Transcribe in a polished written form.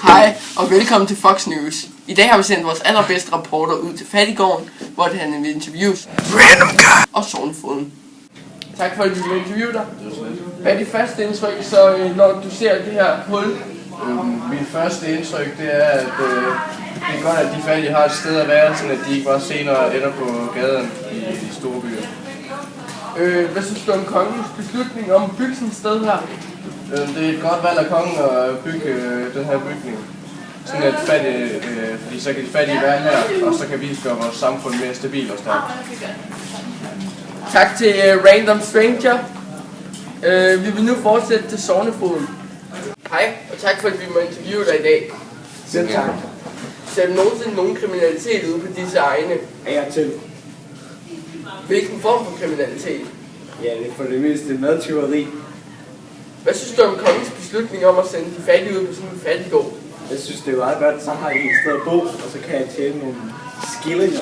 Hej og velkommen til Fox News. I dag har vi sendt vores allerbedste reporter ud til Fattiggården, hvor han vil interviews og sognefoden. Tak for at vi vil interviewe dig. Hvad er dit første indtryk, så når du ser det her hul? Mit første indtryk det er, at det er godt, at de fattige har et sted at være, så at de ikke bare senere ender på gaden i de store byer. Hvad synes du om kongens beslutning om at bygge sådan et sted her? Det er et godt valg af kongen at bygge den her bygning. Sådan at fordi så kan de fattige være her, og så kan vi gøre vores samfund mere stabilt og stærkt. Tak til Random Stranger. Vi vil nu fortsætte til sognefoden. Hej, og tak for at vi må interviewe dig i dag. Selv tak. Ser du nogensinde nogen kriminalitet ude på disse egne? Af og til. Hvilken form for kriminalitet? Ja, det er for det meste madtyveri. Hvad synes du om kongens beslutning om at sende de fattige ud på sådan en fattiggård? Jeg synes, det er meget godt, så har jeg et sted at bo, og så kan jeg tjene nogle skillinger.